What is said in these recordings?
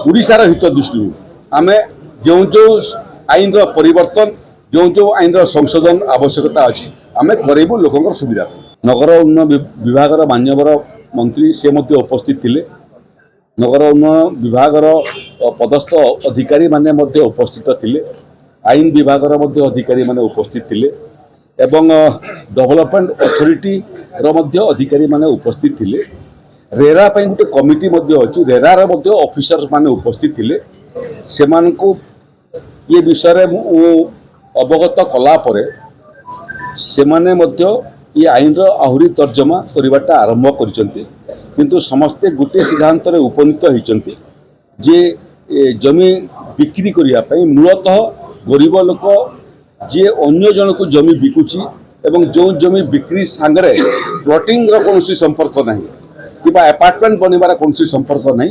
ओडिशार हित दृष्टि आम जो जो आईन परिवर्तन जो जो आईन संशोधन आवश्यकता अच्छी आम करूँ लोक सुविधा नगर उन्नयन विभाग मान्यवर मंत्री से उपस्थित थे नगर उन्नयन विभाग पदस्थ अधिकारी माने उपस्थित थे आईन विभाग अधिकारी माने उपस्थित थे एवं डेवलपमेंट अथॉरिटी अधिकारी माने उपस्थित थे रेरा गोटे कमिटी अच्छी रेरार ऑफिसर्स माने उपस्थित थे से ये विषय अवगत कलापर से ये आईन आहरी तर्जमा करवाटा आरंभ किंतु समस्ते गोटे सिद्धांत उपनीत होती जे जमी बिक्री करने मूलतः गरीब लोक जी अन्य जन को जमी बिकुची एवं जो जमी बिक्री सांगरे प्लॉटिंग कौन संपर्क ना कि अपार्टमेंट बनवार कौन संपर्क ना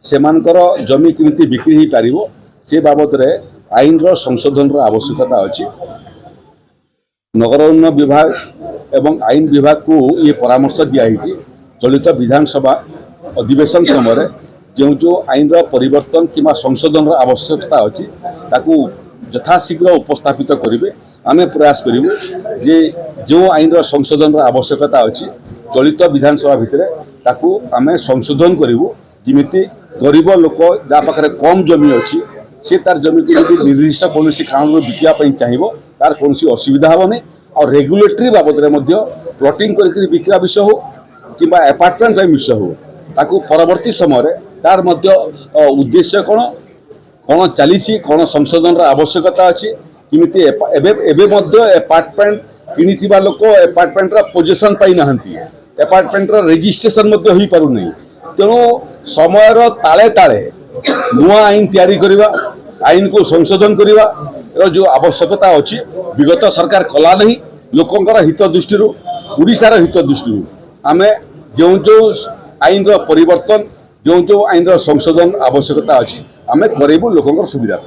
से जमी केमती बिक्री हो पार से बाबद आईन संशोधन आवश्यकता अच्छी नगर उन्नयन विभाग एवं आईन विभाग को ये परामर्श दिखाई चलित विधानसभा अधिवेशन समय जो जो आईन परिवर्तन कि संशोधन आवश्यकता अच्छी ताकू यथाशीघ्र उपस्थापित करेंगे आम प्रयास करूँ जे जो आईन संशोधन आवश्यकता अच्छी चलित विधानसभा भितर ताकू आम संशोधन करूँ जमी गरीब लोक जहाँ पाखे कम जमी अच्छी से तार जमी को निर्दिष्ट कौन कारण बिकापी चाहिए तार कौन असुविधा हेनी और रेगुलेटरी बाबद प्लॉटिंग कर बिका विषय हो कि अपार्टमेंट विषय हो ताकू परवर्ती समय तार उद्देश्य कौन कौन चली कौन संशोधन आवश्यकता अच्छी किमिति अपार्टमेंट कि लोक अपार्टमेंट पोजेसन पाई ना अपार्टमेंट रेजिस्ट्रेशन हो पार नहीं तेणु समय ताले ताले नुआ आईन तैयारी करवा आईन को संशोधन करवा जो आवश्यकता अच्छी विगत सरकार कला नहीं लोकंर हित दृष्टि ओडिशार हित दृष्टि आम जो जो आईन परिवर्तन जो जो आईन संशोधन आवश्यकता अच्छी आम करूँ लोकंर सुविधा।